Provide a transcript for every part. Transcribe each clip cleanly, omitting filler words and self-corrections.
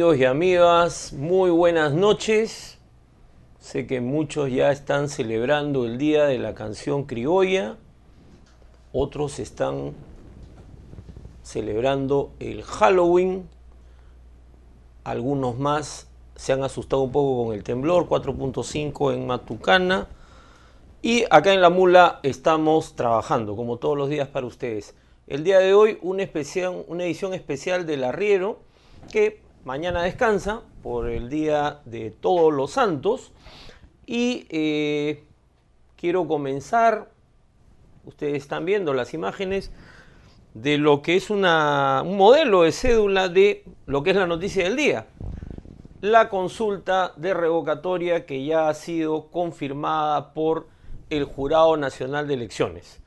Amigos y amigas, muy buenas noches. Sé que muchos ya están celebrando el Día de la Canción Criolla, otros están celebrando el Halloween, algunos más se han asustado un poco con el temblor 4.5 en Matucana, y acá en La Mula estamos trabajando como todos los días para ustedes. El día de hoy una edición especial del Arriero, que mañana descansa por el Día de Todos los Santos. Y quiero comenzar, ustedes están viendo las imágenes de lo que es un modelo de cédula de lo que es la noticia del día. La consulta de revocatoria que ya ha sido confirmada por el Jurado Nacional de Elecciones.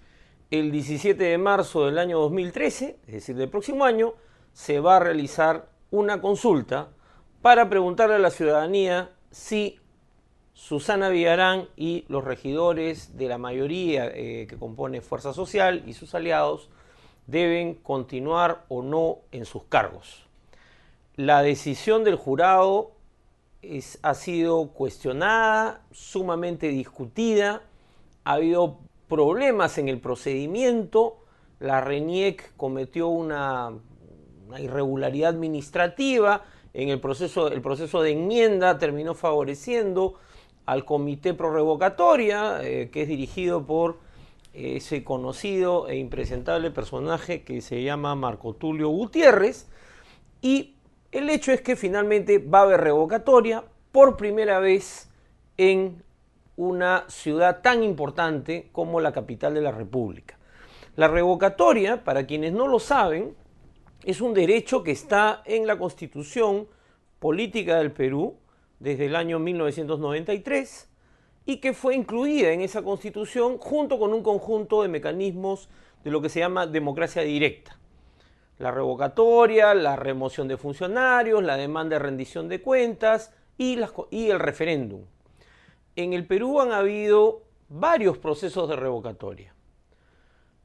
El 17 de marzo del año 2013, es decir, del próximo año, se va a realizar una consulta para preguntarle a la ciudadanía si Susana Villarán y los regidores de la mayoría que compone Fuerza Social y sus aliados deben continuar o no en sus cargos. La decisión del jurado ha sido cuestionada, sumamente discutida, ha habido problemas en el procedimiento, la RENIEC cometió una irregularidad administrativa en el proceso de enmienda, terminó favoreciendo al Comité Pro Revocatoria, que es dirigido por ese conocido e impresentable personaje que se llama Marco Tulio Gutiérrez, y el hecho es que finalmente va a haber revocatoria por primera vez en una ciudad tan importante como la capital de la República. La revocatoria, para quienes no lo saben, es un derecho que está en la Constitución Política del Perú desde el año 1993 y que fue incluida en esa Constitución junto con un conjunto de mecanismos de lo que se llama democracia directa. La revocatoria, la remoción de funcionarios, la demanda de rendición de cuentas y el referéndum. En el Perú han habido varios procesos de revocatoria.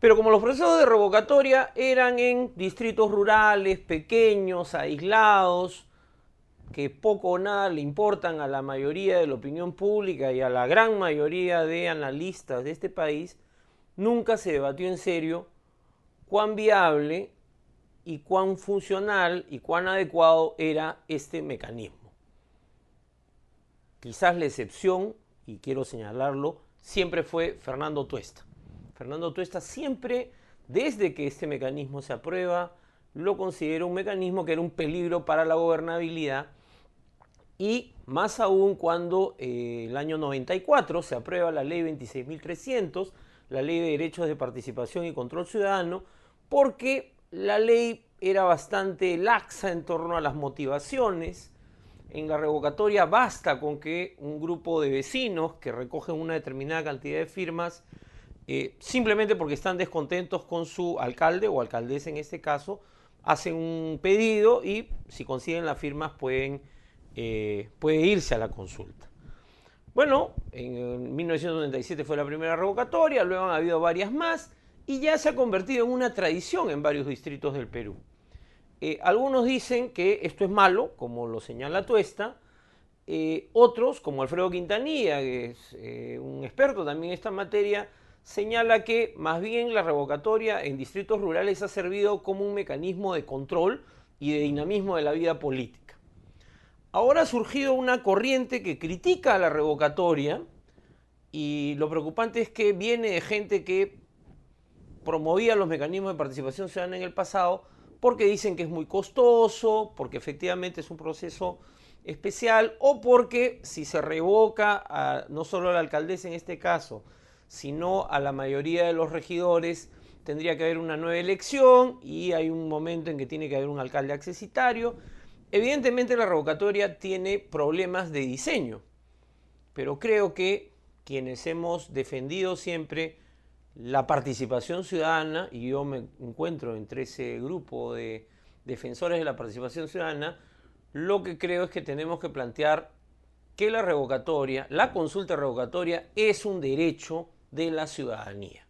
Pero como los procesos de revocatoria eran en distritos rurales, pequeños, aislados, que poco o nada le importan a la mayoría de la opinión pública y a la gran mayoría de analistas de este país, nunca se debatió en serio cuán viable y cuán funcional y cuán adecuado era este mecanismo. Quizás la excepción, y quiero señalarlo, siempre fue Fernando Tuesta. Fernando Tuesta siempre, desde que este mecanismo se aprueba, lo consideró un mecanismo que era un peligro para la gobernabilidad, y más aún cuando el año 94 se aprueba la ley 26.300, la ley de derechos de participación y control ciudadano, porque la ley era bastante laxa en torno a las motivaciones. En la revocatoria basta con que un grupo de vecinos que recogen una determinada cantidad de firmas, simplemente porque están descontentos con su alcalde o alcaldesa en este caso, hacen un pedido y si consiguen las firmas puede irse a la consulta. Bueno, en 1997 fue la primera revocatoria, luego han habido varias más y ya se ha convertido en una tradición en varios distritos del Perú. Algunos dicen que esto es malo, como lo señala Tuesta. Otros, como Alfredo Quintanilla, que es un experto también en esta materia, señala que más bien la revocatoria en distritos rurales ha servido como un mecanismo de control y de dinamismo de la vida política. Ahora ha surgido una corriente que critica a la revocatoria y lo preocupante es que viene de gente que promovía los mecanismos de participación ciudadana en el pasado, porque dicen que es muy costoso, porque efectivamente es un proceso especial, o porque si se revoca no solo a la alcaldesa en este caso, sino a la mayoría de los regidores, tendría que haber una nueva elección y hay un momento en que tiene que haber un alcalde accesitario. Evidentemente la revocatoria tiene problemas de diseño, pero creo que quienes hemos defendido siempre la participación ciudadana, y yo me encuentro entre ese grupo de defensores de la participación ciudadana, lo que creo es que tenemos que plantear que la revocatoria, la consulta revocatoria, es un derecho de la ciudadanía.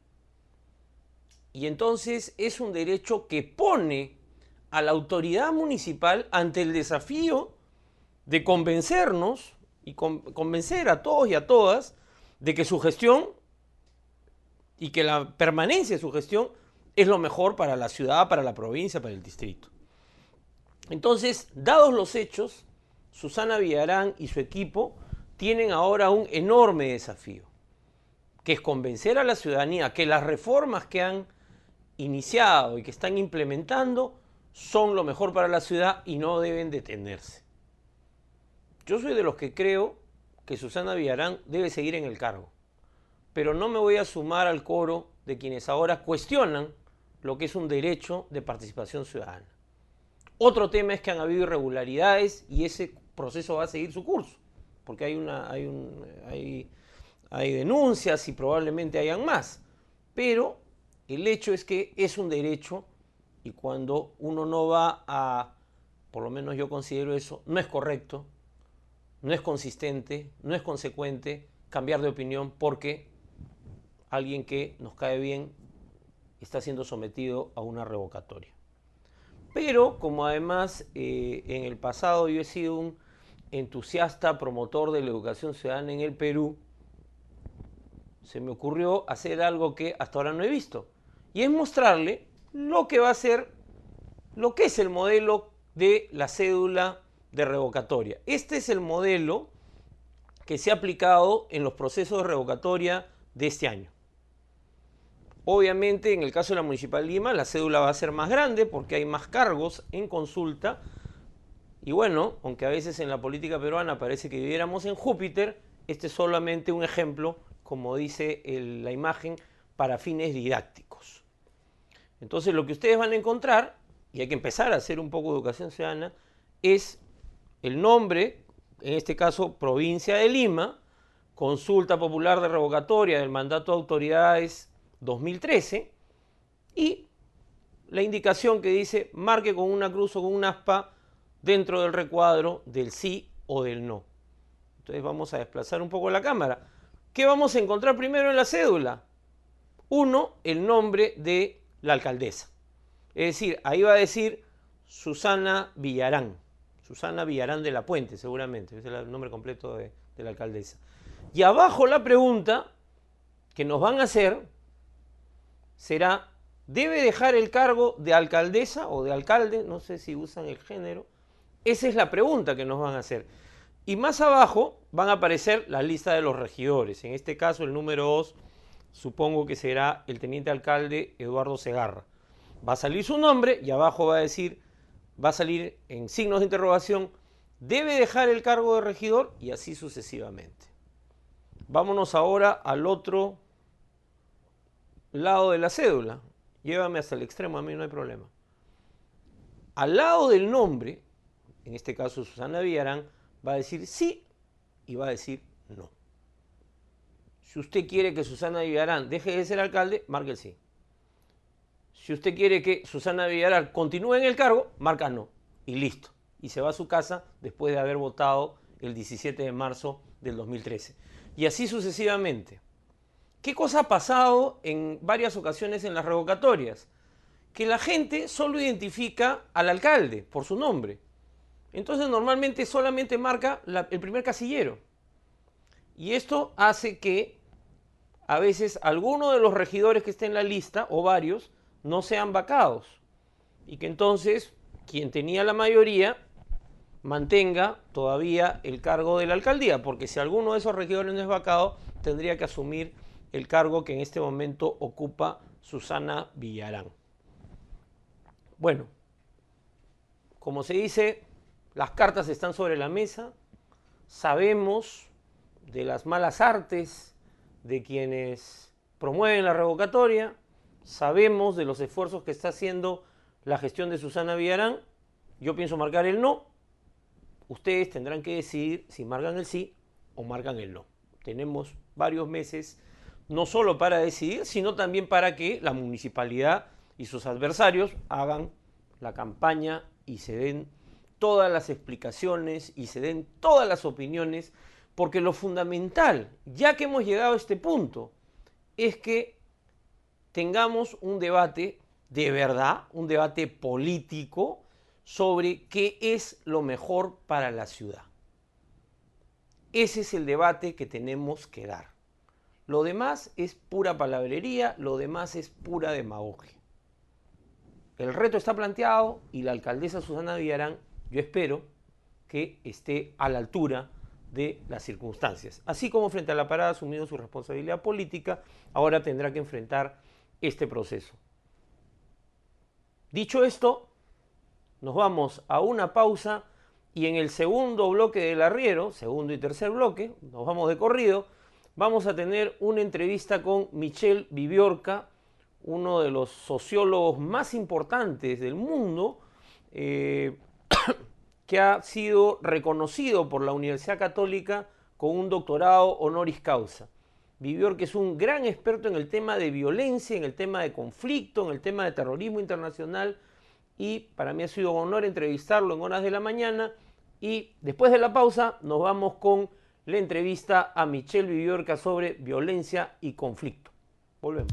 Y entonces es un derecho que pone a la autoridad municipal ante el desafío de convencernos y convencer a todos y a todas de que su gestión y que la permanencia de su gestión es lo mejor para la ciudad, para la provincia, para el distrito. Entonces, dados los hechos, Susana Villarán y su equipo tienen ahora un enorme desafío, que es convencer a la ciudadanía que las reformas que han iniciado y que están implementando son lo mejor para la ciudad y no deben detenerse. Yo soy de los que creo que Susana Villarán debe seguir en el cargo, pero no me voy a sumar al coro de quienes ahora cuestionan lo que es un derecho de participación ciudadana. Otro tema es que han habido irregularidades y ese proceso va a seguir su curso, porque hay denuncias y probablemente hayan más, pero el hecho es que es un derecho y cuando uno no va a, por lo menos yo considero eso, no es correcto, no es consistente, no es consecuente cambiar de opinión porque alguien que nos cae bien está siendo sometido a una revocatoria. Pero como además en el pasado yo he sido un entusiasta promotor de la educación ciudadana en el Perú, se me ocurrió hacer algo que hasta ahora no he visto, y es mostrarle lo que va a ser, lo que es el modelo de la cédula de revocatoria. Este es el modelo que se ha aplicado en los procesos de revocatoria de este año. Obviamente, en el caso de la Municipal de Lima, la cédula va a ser más grande porque hay más cargos en consulta. Y bueno, aunque a veces en la política peruana parece que viviéramos en Júpiter, este es solamente un ejemplo, como dice la imagen, para fines didácticos. Entonces, lo que ustedes van a encontrar, y hay que empezar a hacer un poco de educación ciudadana, es el nombre, en este caso Provincia de Lima, Consulta Popular de Revocatoria del Mandato de Autoridades 2013, y la indicación que dice marque con una cruz o con un aspa dentro del recuadro del sí o del no. Entonces vamos a desplazar un poco la cámara. ¿Qué vamos a encontrar primero en la cédula? Uno, el nombre de la alcaldesa. Es decir, ahí va a decir Susana Villarán. Susana Villarán de la Puente, seguramente. Ese es el nombre completo de la alcaldesa. Y abajo la pregunta que nos van a hacer será, ¿debe dejar el cargo de alcaldesa o de alcalde? No sé si usan el género. Esa es la pregunta que nos van a hacer. Y más abajo van a aparecer la lista de los regidores. En este caso, el número 2, supongo que será el teniente alcalde Eduardo Segarra. Va a salir su nombre y abajo va a decir, va a salir en signos de interrogación, ¿debe dejar el cargo de regidor? Y así sucesivamente. Vámonos ahora al otro lado de la cédula. Llévame hasta el extremo, a mí no hay problema. Al lado del nombre, en este caso Susana Villarán, va a decir sí y va a decir no. Si usted quiere que Susana Villarán deje de ser alcalde, marque el sí. Si usted quiere que Susana Villarán continúe en el cargo, marca no. Y listo. Y se va a su casa después de haber votado el 17 de marzo del 2013. Y así sucesivamente. ¿Qué cosa ha pasado en varias ocasiones en las revocatorias? Que la gente solo identifica al alcalde por su nombre. Entonces normalmente solamente marca el primer casillero. Y esto hace que a veces alguno de los regidores que estén en la lista, o varios, no sean vacados. Y que entonces quien tenía la mayoría mantenga todavía el cargo de la alcaldía. Porque si alguno de esos regidores no es vacado, tendría que asumir el cargo que en este momento ocupa Susana Villarán. Bueno, como se dice, las cartas están sobre la mesa, sabemos de las malas artes de quienes promueven la revocatoria, sabemos de los esfuerzos que está haciendo la gestión de Susana Villarán. Yo pienso marcar el no, ustedes tendrán que decidir si marcan el sí o marcan el no. Tenemos varios meses no solo para decidir, sino también para que la municipalidad y sus adversarios hagan la campaña y se den todas las explicaciones y se den todas las opiniones, porque lo fundamental, ya que hemos llegado a este punto, es que tengamos un debate de verdad, un debate político sobre qué es lo mejor para la ciudad. Ese es el debate que tenemos que dar. Lo demás es pura palabrería, lo demás es pura demagogia. El reto está planteado y la alcaldesa Susana Villarán, yo espero que esté a la altura de las circunstancias. Así como frente a la parada ha asumido su responsabilidad política, ahora tendrá que enfrentar este proceso. Dicho esto, nos vamos a una pausa y en el segundo bloque del arriero, segundo y tercer bloque, nos vamos de corrido, vamos a tener una entrevista con Michel Viviorca, uno de los sociólogos más importantes del mundo, que ha sido reconocido por la Universidad Católica con un doctorado honoris causa. Viviorca es un gran experto en el tema de violencia, en el tema de conflicto, en el tema de terrorismo internacional, y para mí ha sido un honor entrevistarlo en horas de la mañana. Y después de la pausa nos vamos con la entrevista a Michel Viviorca sobre violencia y conflicto. Volvemos.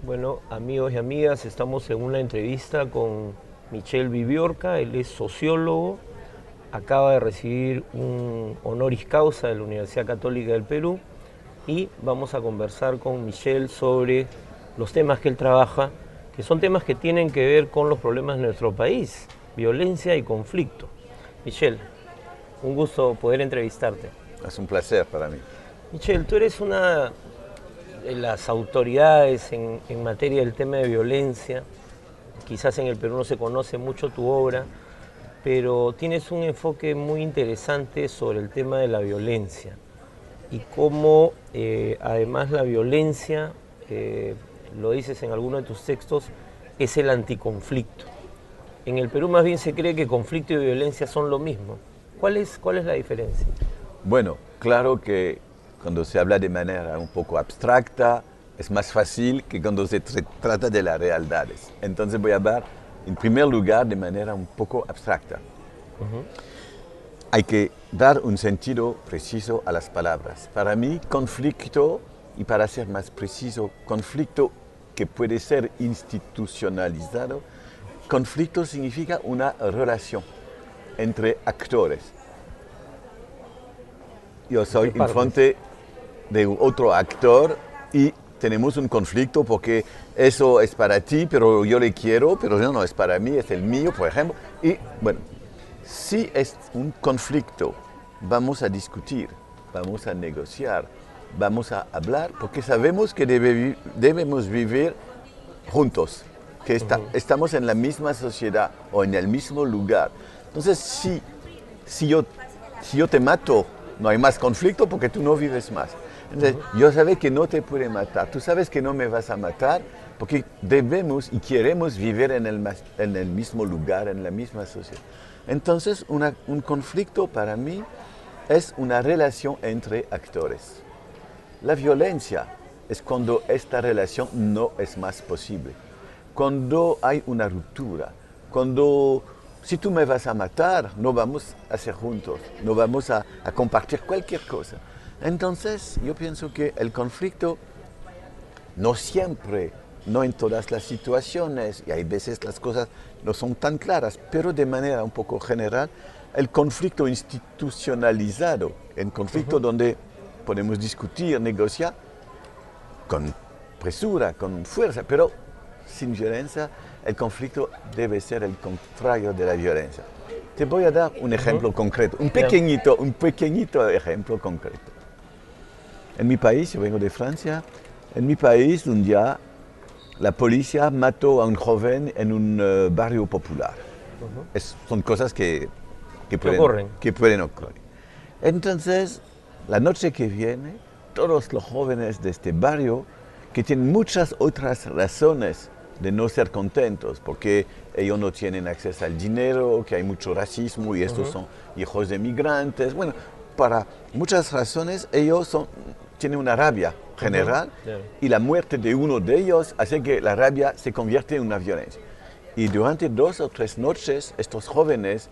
Bueno, amigos y amigas, estamos en una entrevista con Michel Viviorca. Él es sociólogo, acaba de recibir un honoris causa de la Universidad Católica del Perú y vamos a conversar con Michel sobre los temas que él trabaja, que son temas que tienen que ver con los problemas de nuestro país, violencia y conflicto. Michel, un gusto poder entrevistarte. Es un placer para mí. Michel, tú eres una de las autoridades en materia del tema de violencia. Quizás en el Perú no se conoce mucho tu obra, pero tienes un enfoque muy interesante sobre el tema de la violencia y cómo además la violencia, lo dices en alguno de tus textos, es el anticonflicto. En el Perú más bien se cree que conflicto y violencia son lo mismo. ¿Cuál es la diferencia? Bueno, claro que cuando se habla de manera un poco abstracta es más fácil que cuando se trata de las realidades. Entonces voy a hablar en primer lugar de manera un poco abstracta. Hay que dar un sentido preciso a las palabras. Para mí, conflicto, y para ser más preciso, conflicto que puede ser institucionalizado, conflicto significa una relación entre actores. Yo soy en frente de otro actor y tenemos un conflicto porque eso es para ti, pero yo le quiero, pero no es para mí, es el mío, por ejemplo. Y bueno, si es un conflicto, vamos a discutir, vamos a negociar, vamos a hablar, porque sabemos que debemos vivir juntos, que estamos en la misma sociedad o en el mismo lugar. Entonces, si yo te mato, no hay más conflicto porque tú no vives más. Entonces, yo sé que no te puede matar, tú sabes que no me vas a matar porque debemos y queremos vivir en el mismo lugar, en la misma sociedad. Entonces, un conflicto para mí es una relación entre actores. La violencia es cuando esta relación no es más posible, cuando hay una ruptura, cuando si tú me vas a matar, no vamos a ser juntos, no vamos a compartir cualquier cosa. Entonces, yo pienso que el conflicto no siempre, no en todas las situaciones, y hay veces las cosas no son tan claras, pero de manera un poco general, el conflicto institucionalizado, el conflicto donde podemos discutir, negociar, con presura, con fuerza, pero sin violencia, el conflicto debe ser el contrario de la violencia. Te voy a dar un ejemplo concreto, un pequeñito ejemplo concreto. En mi país, yo vengo de Francia, en mi país un día la policía mató a un joven en un barrio popular. Son cosas que pueden ocurrir. Entonces, la noche que viene, todos los jóvenes de este barrio, que tienen muchas otras razones de no ser contentos, porque ellos no tienen acceso al dinero, que hay mucho racismo y estos son hijos de migrantes. Bueno, para muchas razones ellos tienen una rabia general y la muerte de uno de ellos hace que la rabia se convierta en una violencia. Y durante 2 o 3 noches estos jóvenes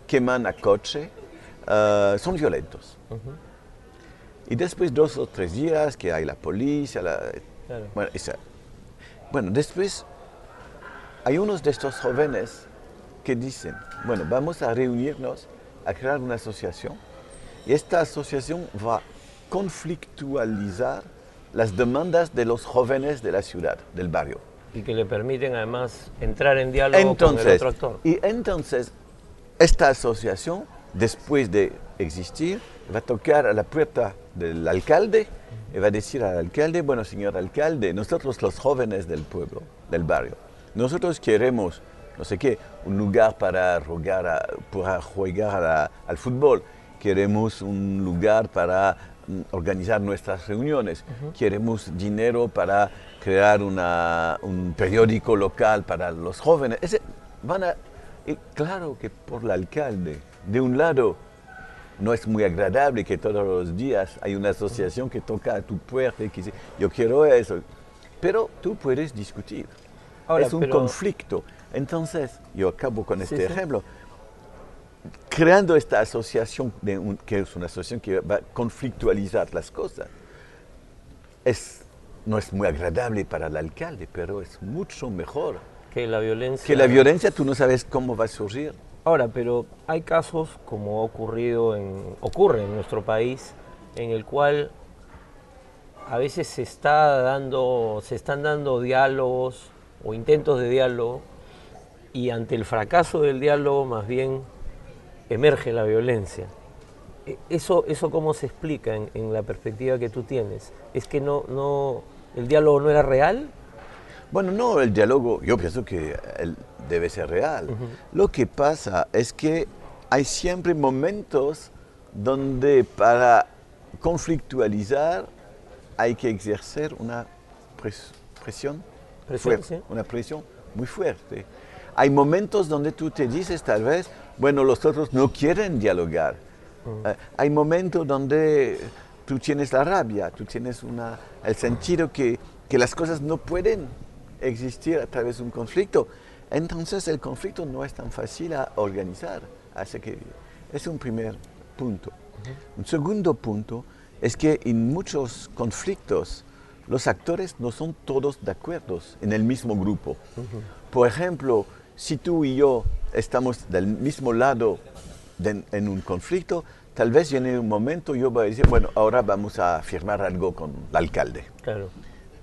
queman a coche, son violentos. Y después 2 o 3 días que hay la policía, Claro. bueno, después hay unos de estos jóvenes que dicen, bueno, vamos a reunirnos, a crear una asociación, y esta asociación va a conflictualizar las demandas de los jóvenes de la ciudad, del barrio. Y que le permiten además entrar en diálogo con el otro actor. Y entonces, esta asociación, después de existir, va a tocar a la puerta del alcalde y va a decir al alcalde, bueno, señor alcalde, nosotros los jóvenes del pueblo, del barrio, nosotros queremos, no sé qué, un lugar para jugar al fútbol, queremos un lugar para organizar nuestras reuniones, queremos dinero para crear un periódico local para los jóvenes. Y claro que por el alcalde, de un lado, no es muy agradable que todos los días hay una asociación que toca a tu puerta y que dice, yo quiero eso, pero tú puedes discutir. Ahora, es un conflicto. Entonces, yo acabo con este ejemplo. Creando esta asociación, que es una asociación que va a conflictualizar las cosas, no es muy agradable para el alcalde, pero es mucho mejor. Que la violencia. Que la violencia tú no sabes cómo va a surgir. Ahora, pero hay casos, como ocurre en nuestro país, en el cual a veces se están dando diálogos o intentos de diálogo, y ante el fracaso del diálogo más bien emerge la violencia. ¿Eso cómo se explica en la perspectiva que tú tienes? ¿Es que el diálogo no era real? Bueno, no, el diálogo, yo pienso que debe ser real. Lo que pasa es que hay siempre momentos donde para conflictualizar hay que ejercer una presión fuerte, una presión muy fuerte. Hay momentos donde tú te dices tal vez, bueno, los otros no quieren dialogar. Hay momentos donde tú tienes la rabia, tú tienes el sentido que las cosas no pueden existir a través de un conflicto. Entonces el conflicto no es tan fácil a organizar. Así que es un primer punto. Un segundo punto es que en muchos conflictos los actores no son todos de acuerdo en el mismo grupo. Por ejemplo, si tú y yo estamos del mismo lado en un conflicto, tal vez en un momento yo voy a decir, bueno, ahora vamos a firmar algo con el alcalde. Claro.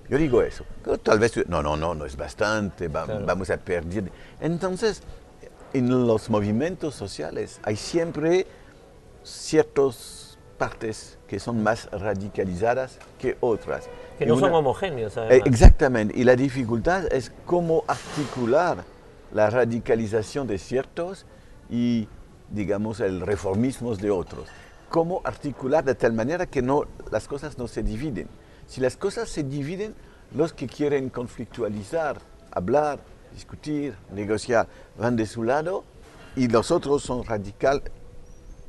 Yo digo eso, pero tal vez, no es bastante, vamos a perder. Entonces, en los movimientos sociales hay siempre ciertas partes que son más radicalizadas que otras. Que no son homogéneos, además. Exactamente, y la dificultad es cómo articular la radicalización de ciertos y, digamos, el reformismo de otros. Cómo articular de tal manera que las cosas no se dividen. Si las cosas se dividen, los que quieren conflictualizar, hablar, discutir, negociar, van de su lado y los otros son radicales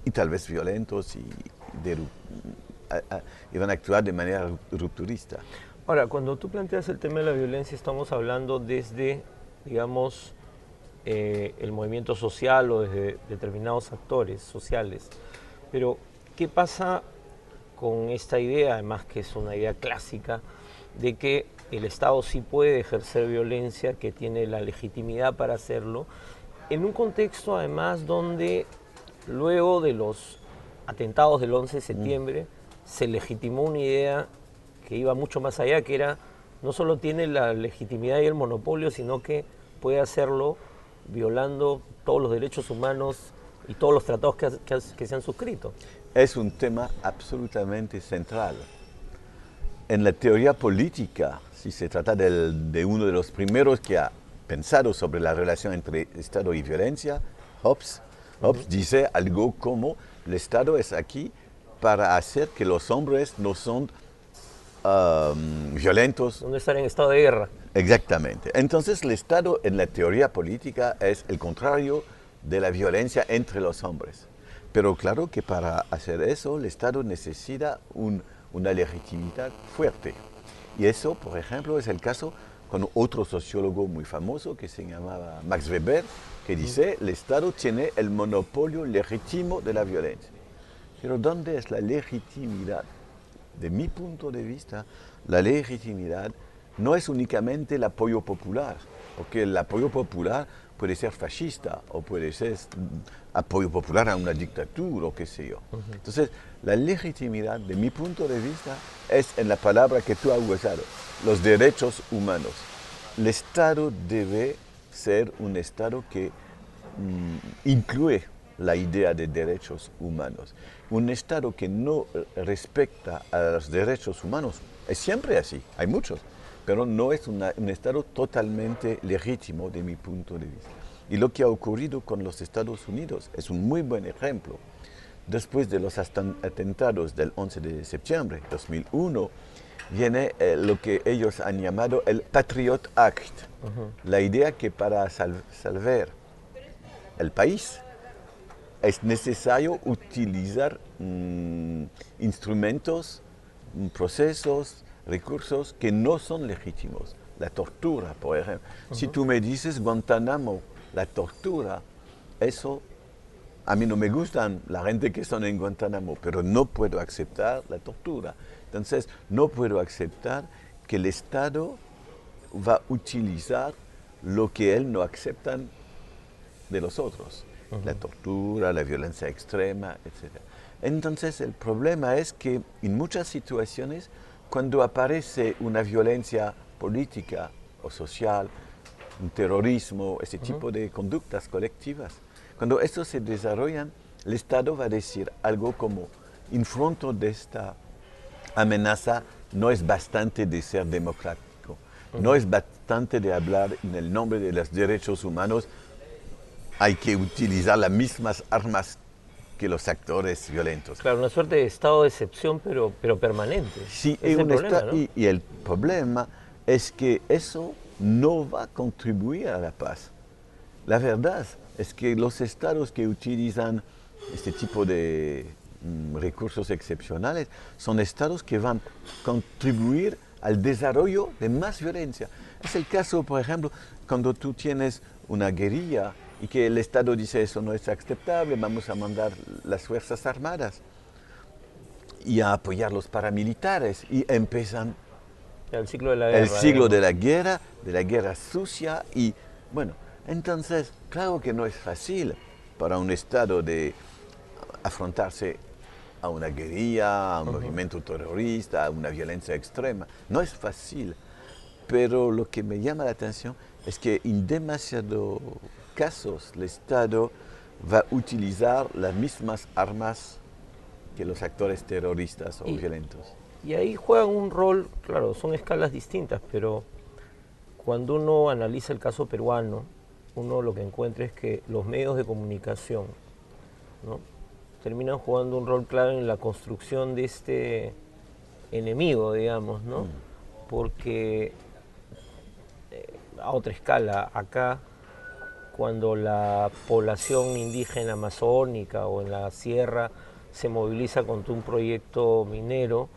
y tal vez violentos y van a actuar de manera rupturista. Ahora, cuando tú planteas el tema de la violencia, estamos hablando desde, digamos, el movimiento social o desde determinados actores sociales. Pero, ¿qué pasa con esta idea, además que es una idea clásica, de que el Estado sí puede ejercer violencia, que tiene la legitimidad para hacerlo, en un contexto además donde luego de los atentados del 11 de septiembre se legitimó una idea que iba mucho más allá, que era, no solo tiene la legitimidad y el monopolio, sino que puede hacerlo violando todos los derechos humanos y todos los tratados que se han suscrito. Es un tema absolutamente central. En la teoría política, si se trata de uno de los primeros que ha pensado sobre la relación entre Estado y violencia, Hobbes dice algo como el Estado es aquí para hacer que los hombres no son violentos. No estar en estado de guerra. Exactamente. Entonces el Estado en la teoría política es el contrario de la violencia entre los hombres. Pero claro que para hacer eso el Estado necesita una legitimidad fuerte. Y eso, por ejemplo, es el caso con otro sociólogo muy famoso que se llamaba Max Weber, que dice el Estado tiene el monopolio legítimo de la violencia. Pero ¿dónde es la legitimidad? De mi punto de vista, la legitimidad no es únicamente el apoyo popular, porque el apoyo popular puede ser fascista o puede ser apoyo popular a una dictadura o qué sé yo. Entonces, la legitimidad, de mi punto de vista, es en la palabra que tú has usado, los derechos humanos. El Estado debe ser un Estado que incluye la idea de derechos humanos. Un Estado que no respeta a los derechos humanos es siempre así, hay muchos, pero no es un Estado totalmente legítimo de mi punto de vista. Y lo que ha ocurrido con los Estados Unidos es un muy buen ejemplo. Después de los atentados del 11 de septiembre de 2001, viene lo que ellos han llamado el Patriot Act, la idea que para salvar el país es necesario utilizar instrumentos, procesos, recursos que no son legítimos. La tortura, por ejemplo. Si tú me dices Guantánamo, la tortura, eso a mí no me gustan la gente que están en Guantánamo, pero no puedo aceptar la tortura. Entonces, no puedo aceptar que el Estado va a utilizar lo que él no acepta de los otros. La tortura, la violencia extrema, etc. Entonces, el problema es que en muchas situaciones, cuando aparece una violencia política o social, un terrorismo, ese tipo de conductas colectivas, cuando estos se desarrollan, el Estado va a decir algo como, en frente de esta amenaza, no es bastante de ser democrático, no es bastante de hablar en el nombre de los derechos humanos, hay que utilizar las mismas armas que los actores violentos. Claro, una suerte de estado de excepción, pero permanente. Sí, es el problema, ¿no? y el problema es que eso no va a contribuir a la paz. La verdad es que los estados que utilizan este tipo de recursos excepcionales son estados que van a contribuir al desarrollo de más violencia. Es el caso, por ejemplo, cuando tú tienes una guerrilla y que el Estado dice eso no es aceptable, vamos a mandar las Fuerzas Armadas y a apoyar los paramilitares y empiezan el ciclo de la guerra. El ciclo de la guerra sucia y bueno, entonces claro que no es fácil para un Estado de afrontarse a una guerrilla, a un movimiento terrorista, a una violencia extrema. No es fácil, pero lo que me llama la atención es que en demasiados casos el Estado va a utilizar las mismas armas que los actores terroristas o violentos. Y ahí juegan un rol, claro, son escalas distintas, pero cuando uno analiza el caso peruano, uno lo que encuentra es que los medios de comunicación, ¿no?, terminan jugando un rol clave en la construcción de este enemigo, digamos, ¿no? Porque a otra escala, acá, cuando la población indígena amazónica o en la sierra se moviliza contra un proyecto minero,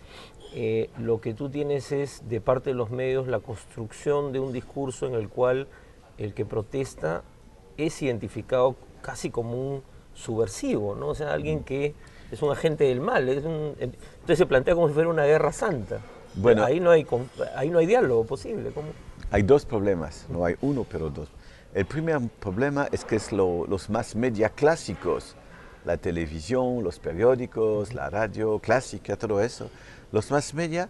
lo que tú tienes es, de parte de los medios, la construcción de un discurso en el cual el que protesta es identificado casi como un subversivo, ¿no? O sea, alguien que es un agente del mal. Entonces se plantea como si fuera una guerra santa. Bueno, ahí no hay diálogo posible. ¿Cómo? Hay dos problemas, no hay uno, pero dos. El primer problema es que los más media clásicos, la televisión, los periódicos, la radio clásica, todo eso, los más media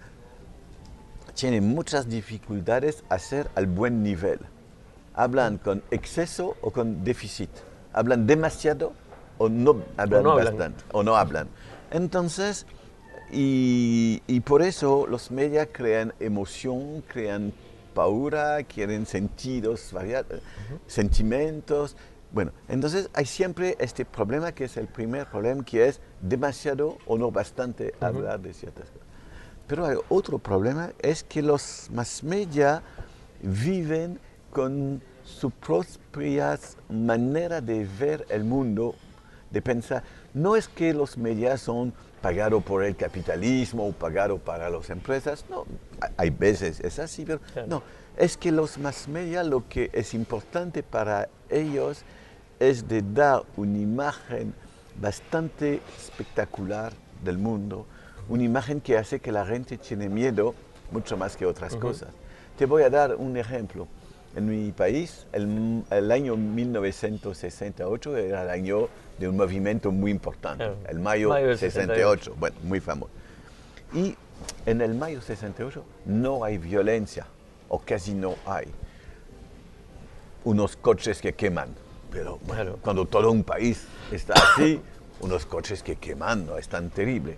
tienen muchas dificultades a ser al buen nivel. Hablan con exceso o con déficit. Hablan demasiado o no hablan bastante, o no hablan. Entonces, y por eso los medios crean emoción, crean paura, quieren sentidos variados, sentimientos. Bueno, entonces hay siempre este problema que es el primer problema, que es demasiado o no bastante hablar de ciertas cosas. Pero hay otro problema, es que los mass media viven con su propia manera de ver el mundo, de pensar. No es que los medios son pagados por el capitalismo o pagados para las empresas, no, hay veces es así, pero no, es que los mass media lo que es importante para ellos es de dar una imagen bastante espectacular del mundo, una imagen que hace que la gente tiene miedo mucho más que otras cosas. Te voy a dar un ejemplo. En mi país, el año 1968 era el año de un movimiento muy importante, el Mayo del 68, bueno, muy famoso. Y en el Mayo 68 no hay violencia, o casi no hay. Unos coches que queman, pero bueno, cuando todo un país está así, unos coches que queman, no es tan terrible.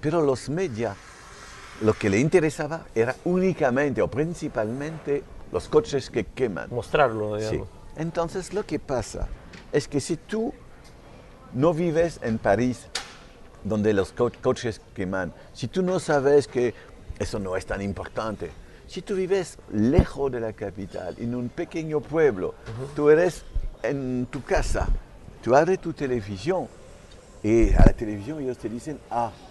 Pero los medios, lo que le interesaba era únicamente o principalmente los coches que queman. Mostrarlo, digamos. Sí. Entonces lo que pasa es que si tú no vives en París, donde los coches queman, si tú no sabes que eso no es tan importante, si tú vives lejos de la capital, en un pequeño pueblo, tú eres en tu casa, tú abres tu televisión y a la televisión ellos te dicen,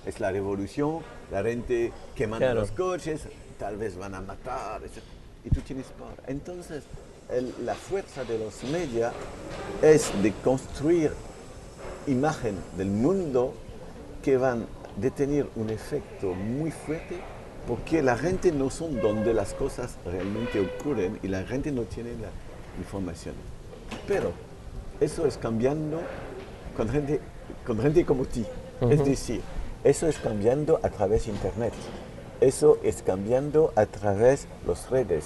es la revolución, la gente quemando los coches, tal vez van a matar, etc. Y tú tienes por. Entonces, la fuerza de los medios es de construir imagen del mundo que van a tener un efecto muy fuerte porque la gente no son donde las cosas realmente ocurren y la gente no tiene la información. Pero eso es cambiando con gente como ti. Es decir, eso es cambiando a través de Internet. Eso es cambiando a través de las redes.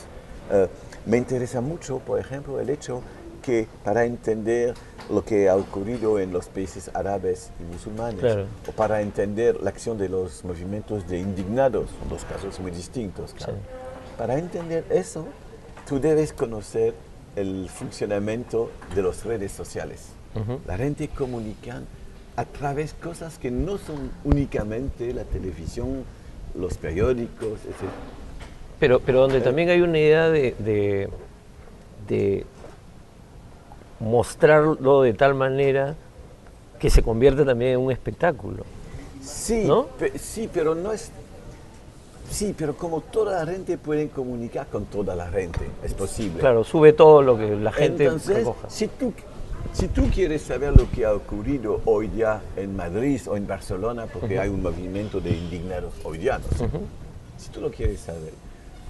Me interesa mucho, por ejemplo, el hecho que para entender lo que ha ocurrido en los países árabes y musulmanes, o para entender la acción de los movimientos de indignados, son dos casos muy distintos. Claro. Para entender eso, tú debes conocer el funcionamiento de las redes sociales. La gente comunica a través de cosas que no son únicamente la televisión, los periódicos, etc. Pero donde también hay una idea de mostrarlo de tal manera que se convierte también en un espectáculo. Sí, ¿no? Sí, pero no es... Sí, pero como toda la gente puede comunicar con toda la gente, es posible. Claro, sube todo lo que la gente Entonces, recoja. Si tú quieres saber lo que ha ocurrido hoy día en Madrid o en Barcelona, porque hay un movimiento de indignados hoy día, no sé. Si tú lo quieres saber,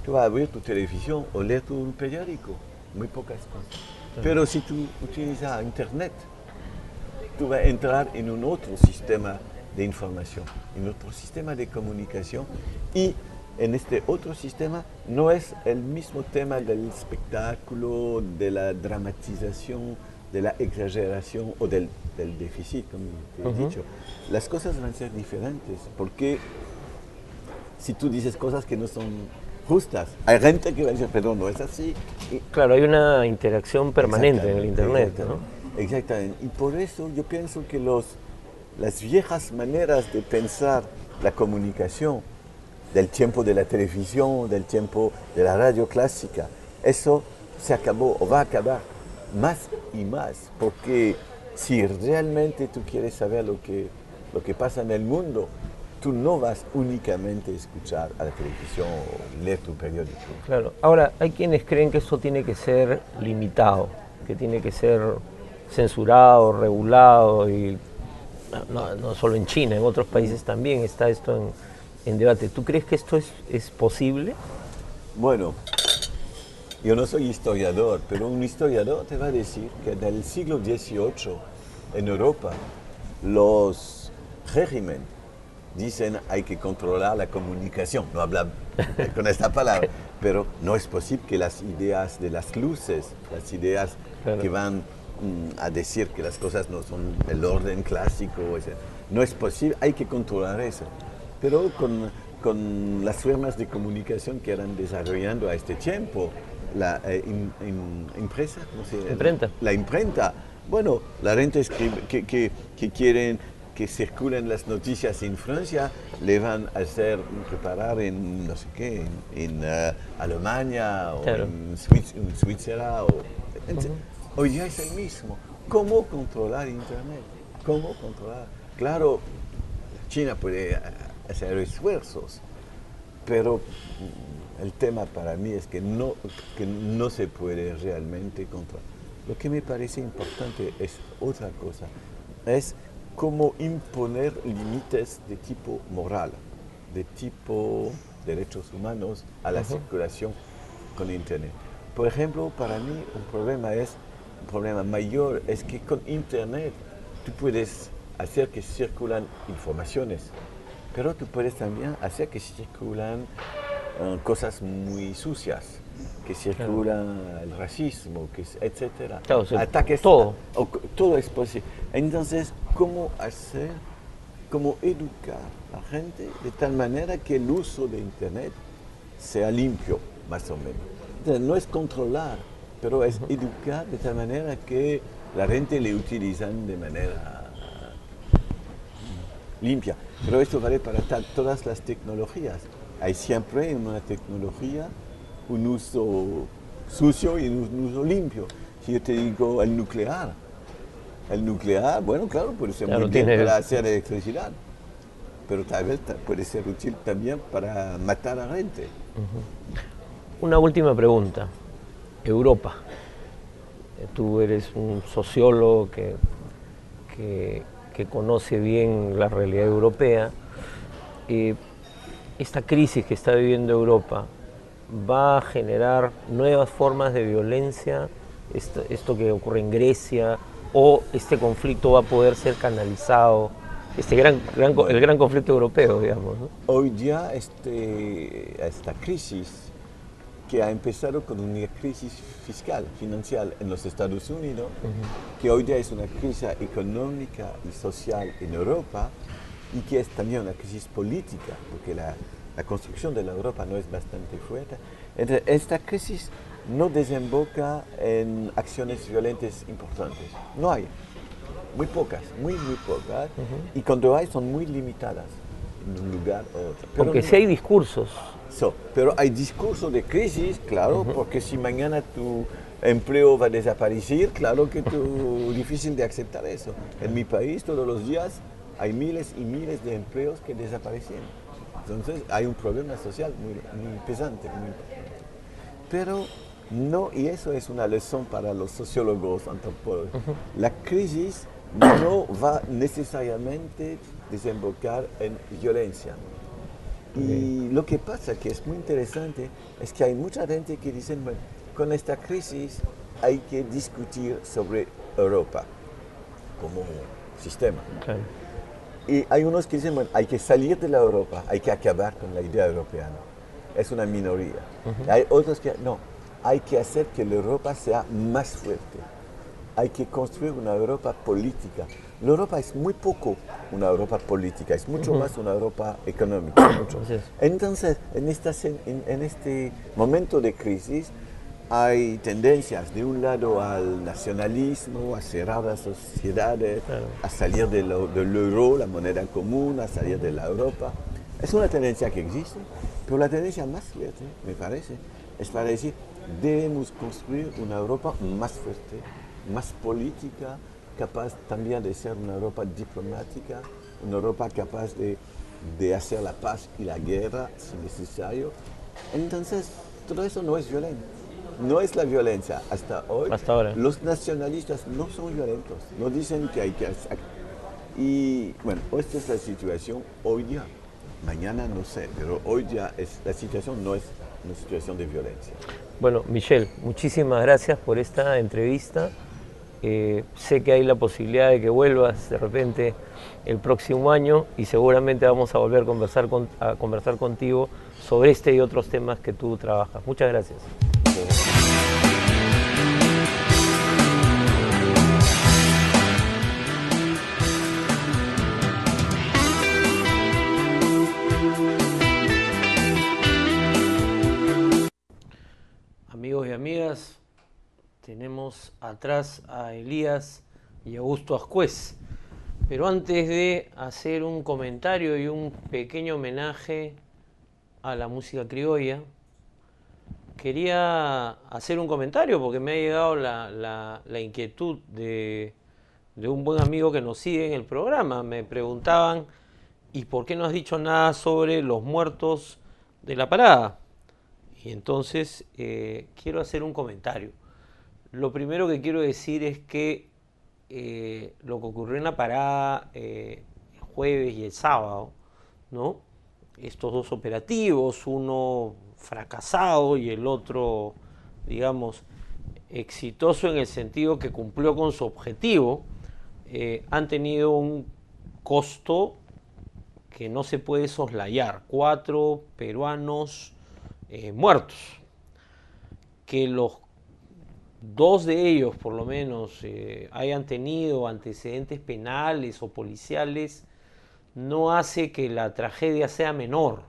tú vas a abrir tu televisión o leer tu periódico, muy pocas cosas. Pero si tú utilizas Internet, tú vas a entrar en un otro sistema de información, en otro sistema de comunicación, y en este otro sistema no es el mismo tema del espectáculo, de la dramatización, de la exageración o del déficit, como te he dicho. Las cosas van a ser diferentes, porque si tú dices cosas que no son justas, hay gente que va a decir, pero no es así. Claro, hay una interacción permanente en el Internet, ¿no? Exactamente. Y por eso yo pienso que las viejas maneras de pensar la comunicación, del tiempo de la televisión, del tiempo de la radio clásica, eso se acabó o va a acabar más y más, porque si realmente tú quieres saber lo que pasa en el mundo, tú no vas únicamente a escuchar a la televisión o leer tu periódico. Claro. Ahora, hay quienes creen que eso tiene que ser limitado, que tiene que ser censurado, regulado, y no solo en China, en otros países también está esto en debate. ¿Tú crees que esto es posible? Bueno, yo no soy historiador, pero un historiador te va a decir que en el siglo XVIII en Europa los regímenes dicen hay que controlar la comunicación, no hablan con esta palabra, pero no es posible que las ideas de las luces, las ideas que van a decir que las cosas no son el orden clásico, no es posible, hay que controlar eso. Pero con las formas de comunicación que eran desarrollando a este tiempo, la impresa, ¿cómo se llama? Imprenta. La imprenta. Bueno, la gente escribe que quieren que circulen las noticias en Francia, le van a hacer preparar en no sé qué, en Alemania o en Suiza. Hoy día es el mismo. ¿Cómo controlar Internet? ¿Cómo controlar? Claro, China puede hacer esfuerzos, pero el tema para mí es que no se puede realmente controlar. Lo que me parece importante es otra cosa, es cómo imponer límites de tipo moral, de tipo derechos humanos a la circulación con Internet. Por ejemplo, para mí un problema mayor es que con Internet tú puedes hacer que circulan informaciones, pero tú puedes también hacer que circulan cosas muy sucias, que circula el racismo, etcétera, Claro, o sea, ataques, todo. todo es posible. Entonces, ¿cómo hacer, cómo educar a la gente de tal manera que el uso de Internet sea limpio, más o menos? Entonces, no es controlar, pero es educar de tal manera que la gente le utilizan de manera limpia. Pero esto vale para todas las tecnologías. Hay siempre en una tecnología un uso sucio y un uso limpio. Si yo te digo el nuclear, bueno, claro, puede ser muy bien para hacer electricidad, pero tal vez puede ser útil también para matar a gente. Una última pregunta. Europa. Tú eres un sociólogo que conoce bien la realidad europea. Esta crisis que está viviendo Europa va a generar nuevas formas de violencia, esto que ocurre en Grecia, o este conflicto va a poder ser canalizado, el gran conflicto europeo, digamos, ¿no? Hoy día esta crisis que ha empezado con una crisis fiscal, financiera en los Estados Unidos, que hoy día es una crisis económica y social en Europa, y que es también una crisis política, porque la construcción de la Europa no es bastante fuerte. Entonces, esta crisis no desemboca en acciones violentas importantes. No hay. Muy pocas, muy pocas. Y cuando hay son muy limitadas en un lugar u otro. Pero aunque sí hay discursos. Pero hay discursos de crisis, claro, porque si mañana tu empleo va a desaparecer, claro que es difícil de aceptar eso. En mi país todos los días hay miles y miles de empleos que desaparecen. Entonces hay un problema social muy pesante, muy importante. Pero no, y eso es una lección para los sociólogos, antropólogos. La crisis no va necesariamente a desembocar en violencia. Y lo que pasa, que es muy interesante, es que hay mucha gente que dice, bueno, con esta crisis hay que discutir sobre Europa como sistema. Claro. Y hay unos que dicen, bueno, hay que salir de la Europa, hay que acabar con la idea europeana. Es una minoría. Hay otros que, no, hay que hacer que la Europa sea más fuerte. Hay que construir una Europa política. La Europa es muy poco una Europa política, es mucho más una Europa económica. Entonces, en este momento de crisis, hay tendencias de un lado al nacionalismo, a cerrar las sociedades, a salir del euro, la moneda común, a salir de la Europa. Es una tendencia que existe, pero la tendencia más fuerte, me parece, es para decir, debemos construir una Europa más fuerte, más política, capaz también de ser una Europa diplomática, una Europa capaz de hacer la paz y la guerra si necesario. Entonces, todo eso no es violento. No es la violencia hasta hoy. Hasta ahora. Los nacionalistas no son violentos, no dicen que hay que hacer. Y bueno, esta es la situación hoy día. Mañana no sé, pero hoy día la situación no es una situación de violencia. Bueno, Michel, muchísimas gracias por esta entrevista. Sé que hay la posibilidad de que vuelvas de repente el próximo año y seguramente vamos a volver a conversar contigo sobre este y otros temas que tú trabajas. Muchas gracias. Amigos y amigas, tenemos atrás a Elías y Augusto Ascuez, pero antes de hacer un comentario y un pequeño homenaje a la música criolla, quería hacer un comentario porque me ha llegado la inquietud de un buen amigo que nos sigue en el programa. Me preguntaban, ¿y por qué no has dicho nada sobre los muertos de la parada? Y entonces quiero hacer un comentario. Lo primero que quiero decir es que lo que ocurrió en la parada el jueves y el sábado, ¿no? Estos dos operativos, uno fracasado y el otro, digamos, exitoso en el sentido que cumplió con su objetivo, han tenido un costo que no se puede soslayar. 4 peruanos muertos. Que los 2 de ellos, por lo menos, hayan tenido antecedentes penales o policiales, no hace que la tragedia sea menor.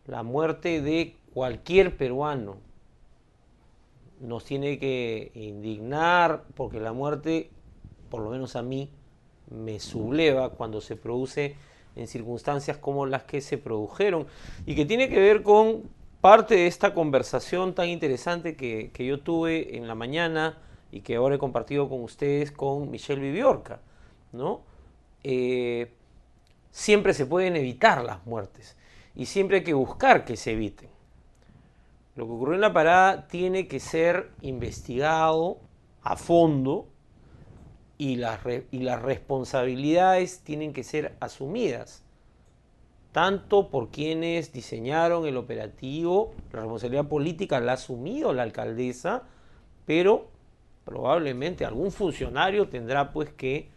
La muerte de cualquier peruano nos tiene que indignar, porque la muerte, por lo menos a mí, me subleva cuando se produce en circunstancias como las que se produjeron, y que tiene que ver con parte de esta conversación tan interesante que yo tuve en la mañana y que ahora he compartido con ustedes con Michelle Viviorca, ¿no? Siempre se pueden evitar las muertes y siempre hay que buscar que se eviten. Lo que ocurrió en la parada tiene que ser investigado a fondo y las responsabilidades tienen que ser asumidas, tanto por quienes diseñaron el operativo. La responsabilidad política la ha asumido la alcaldesa, pero probablemente algún funcionario tendrá pues que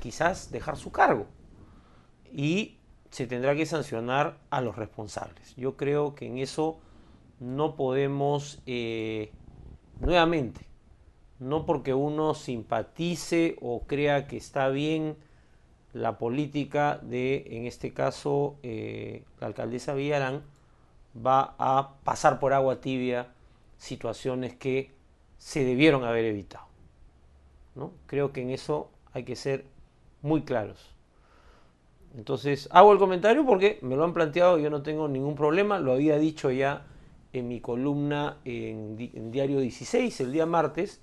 quizás dejar su cargo y se tendrá que sancionar a los responsables. Yo creo que en eso no podemos, nuevamente, no porque uno simpatice o crea que está bien la política de, en este caso, la alcaldesa Villarán, va a pasar por agua tibia situaciones que se debieron haber evitado, ¿no? Creo que en eso hay que ser muy claros. Entonces, hago el comentario porque me lo han planteado y yo no tengo ningún problema. Lo había dicho ya en mi columna en Diario 16, el día martes,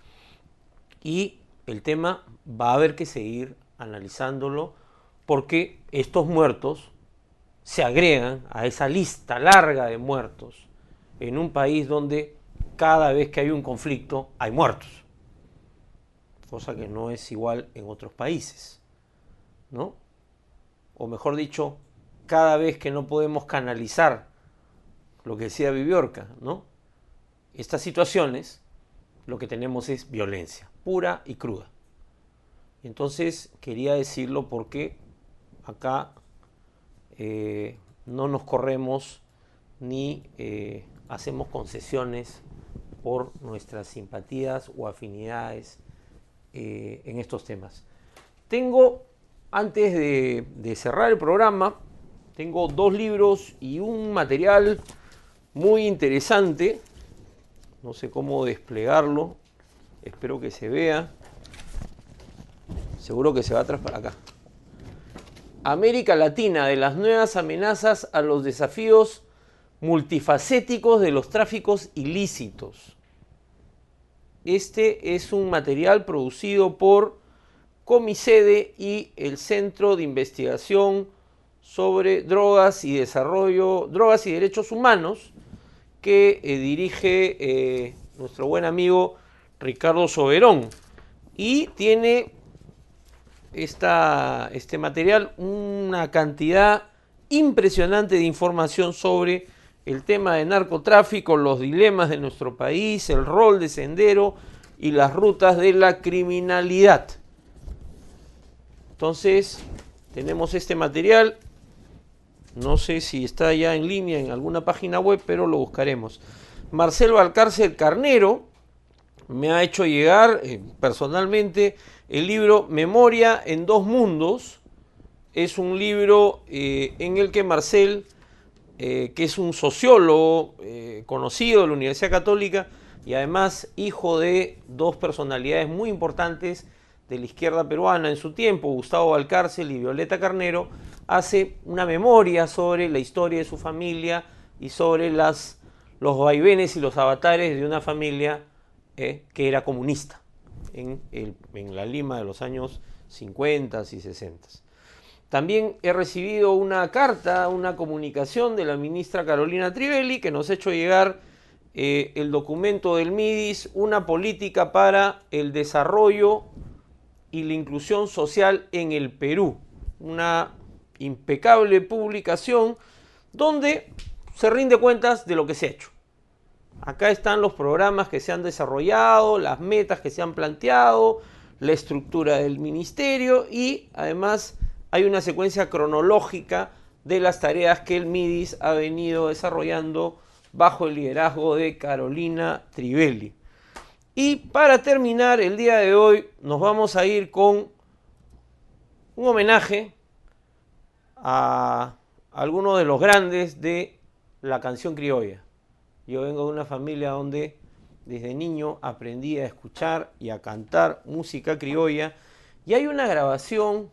y el tema va a haber que seguir analizándolo porque estos muertos se agregan a esa lista larga de muertos en un país donde cada vez que hay un conflicto hay muertos, cosa que no es igual en otros países, ¿no? O mejor dicho, cada vez que no podemos canalizar lo que decía Viviorca, ¿no? Estas situaciones, lo que tenemos es violencia, pura y cruda. Entonces, quería decirlo porque acá no nos corremos ni hacemos concesiones por nuestras simpatías o afinidades en estos temas. Tengo, antes de cerrar el programa, tengo 2 libros y un material muy interesante. No sé cómo desplegarlo. Espero que se vea. Seguro que se va atrás para acá. América Latina, de las nuevas amenazas a los desafíos multifacéticos de los tráficos ilícitos. Este es un material producido por Comicede y el Centro de Investigación sobre Drogas y Desarrollo, Drogas y Derechos Humanos, que dirige nuestro buen amigo Ricardo Soberón. Y tiene este material una cantidad impresionante de información sobre el tema de narcotráfico, los dilemas de nuestro país, el rol de Sendero y las rutas de la criminalidad. Entonces, tenemos este material. No sé si está ya en línea en alguna página web, pero lo buscaremos. Marcelo Alcárcer Carnero me ha hecho llegar personalmente el libro Memoria en 2 mundos. Es un libro en el que Marcel, que es un sociólogo conocido de la Universidad Católica y además hijo de 2 personalidades muy importantes de la izquierda peruana en su tiempo, Gustavo Valcárcel y Violeta Carnero, hace una memoria sobre la historia de su familia y sobre los vaivenes y los avatares de una familia que era comunista en la Lima de los años 50 y 60. También he recibido una carta, una comunicación de la ministra Carolina Trivelli, que nos ha hecho llegar el documento del MIDIS, una política para el desarrollo y la inclusión social en el Perú. Una impecable publicación donde se rinde cuentas de lo que se ha hecho. Acá están los programas que se han desarrollado, las metas que se han planteado, la estructura del ministerio y además hay una secuencia cronológica de las tareas que el MIDIS ha venido desarrollando bajo el liderazgo de Carolina Trivelli. Y para terminar el día de hoy nos vamos a ir con un homenaje a algunos de los grandes de la canción criolla. Yo vengo de una familia donde desde niño aprendí a escuchar y a cantar música criolla y hay una grabación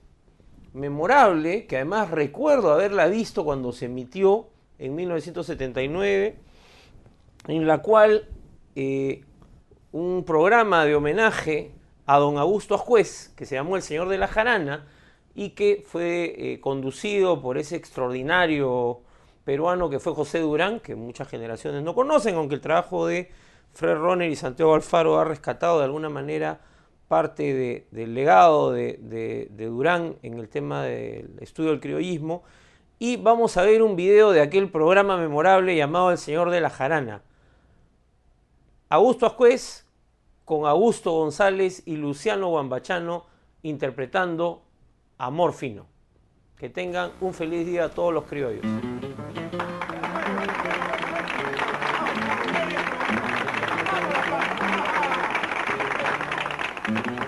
memorable que además recuerdo haberla visto cuando se emitió en 1979, en la cual un programa de homenaje a don Augusto Ascuez, que se llamó El Señor de la Jarana, y que fue conducido por ese extraordinario peruano que fue José Durán, que muchas generaciones no conocen, aunque el trabajo de Fred Roner y Santiago Alfaro ha rescatado de alguna manera parte del legado de Durán en el tema del estudio del criollismo. Y vamos a ver un video de aquel programa memorable llamado El Señor de la Jarana. Augusto Ascuez con Augusto González y Luciano Guambachano interpretando Amor Fino. Que tengan un feliz día a todos los criollos.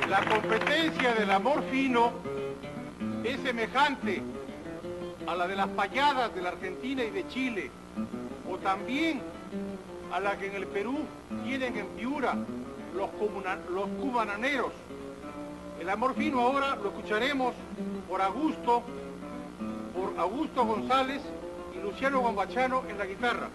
La competencia del amor fino es semejante a la de las payadas de la Argentina y de Chile, o también a la que en el Perú tienen en Piura los cubananeros. El amor fino ahora lo escucharemos por Augusto González y Luciano Guambachano en la guitarra.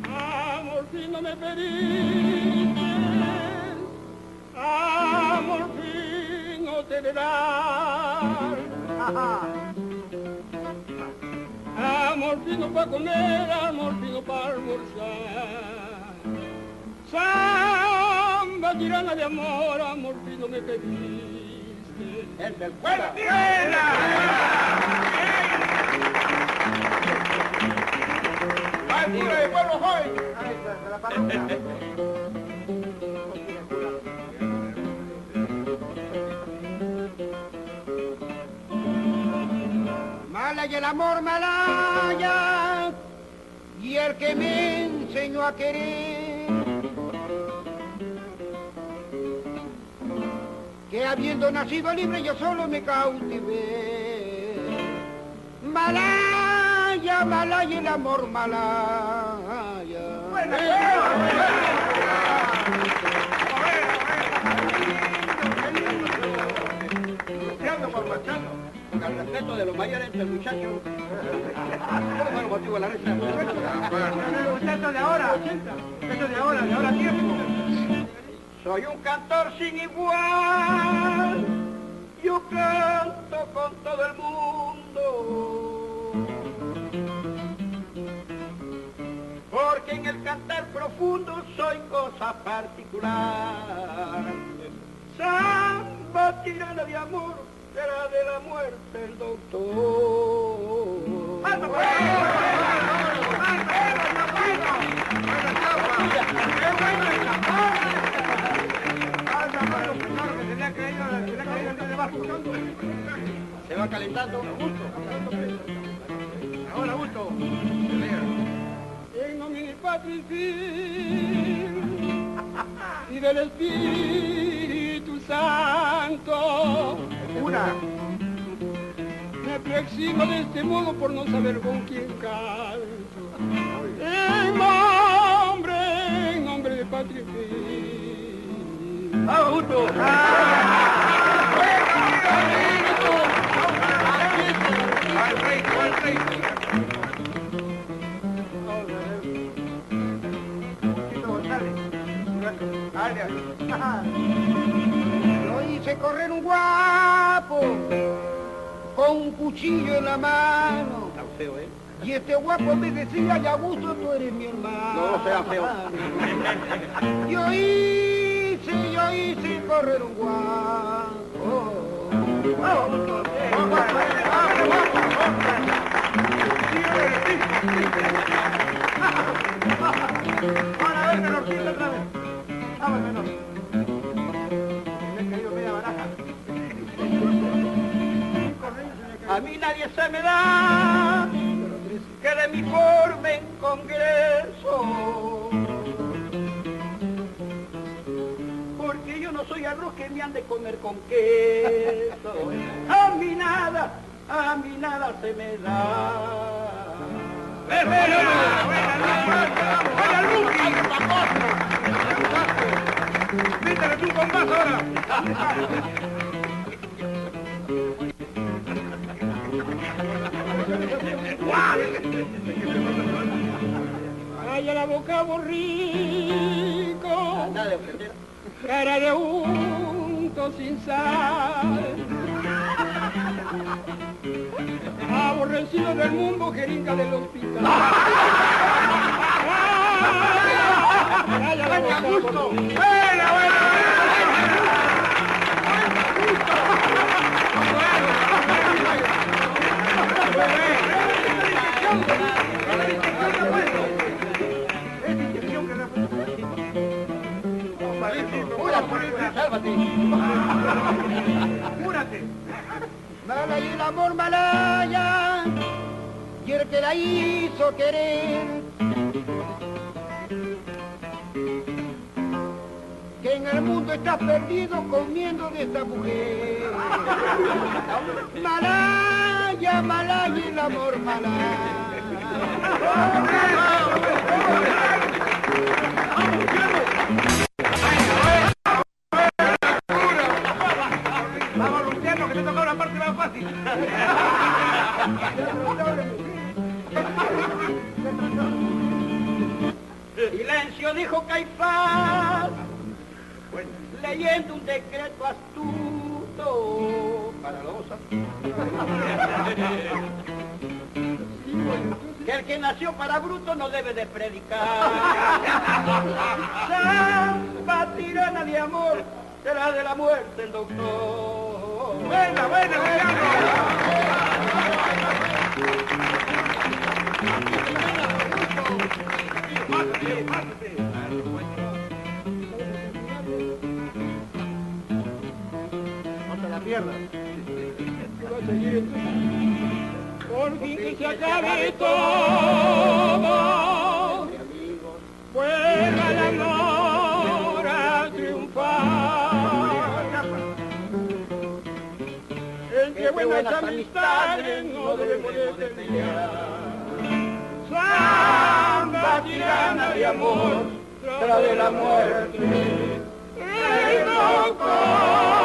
Amor fino me pediste, amor fino te de dar. Amor fino para comer, amor fino para almorzar. Samba tirana de amor, amor fino me pediste. El del pueblo. ¡Altura de pueblo joven! Malaya el amor, Malaya, y el que me enseñó a querer, que habiendo nacido libre yo solo me cautivé. Malaya, Malaya el amor, Malaya. Con el respeto de los mayores entre el muchacho. ¿Cómo fue el motivo de la risa? Muchachos de ahora, muchachos de ahora tiempo. Soy un cantor sin igual, yo canto con todo el mundo. Porque en el cantar profundo soy cosa particular. Samba tirana de amor, será de la muerte el doctor. Se va calentando. Ahora, Augusto. En nomine Patris y del Espíritu Santo. Una. Me aproximo de este modo por no saber con quién canto. En nombre de Patria y Fe. Augusto. Lo hice de correr un guapo con un cuchillo en la mano. Está feo, ¿eh? Y este guapo me decía, ya Augusto, tú eres mi hermano. No sea feo. Yo hice correr un guapo. Ahora ven, menorcito, otra vez. Vamos, menor. Me he caído media baraja. A mí nadie se me da que de mi forma en Congreso, porque yo no soy arroz que me han de comer con queso. A mí nada se me da. ¡Buena, Luqui! ¡Métele tú con más ahora! Vaya la boca borrico, cara de unto sin sal, aborrecido del mundo, jeringa del hospital. Vaya la boca borrico. ¡Buena! Malaya el amor malaya, y el que la hizo querer, que en el mundo estás perdido comiendo de esta mujer. Malaya, malaya el amor malaya. Vamos, Luciano, que te toca una parte más fácil. Silencio, dijo Caifás, leyendo un decreto astuto para la osa. Que el que nació para bruto no debe de predicar. Samba tirana de amor, será de la muerte el doctor. ¡Buena, buena, no te la pierdas. Por fin que se acabe todo, vuelva el amor a triunfar. Entre buenas amistades no debemos de pelear. Samba tirana de amor, tras de la muerte, el doctor.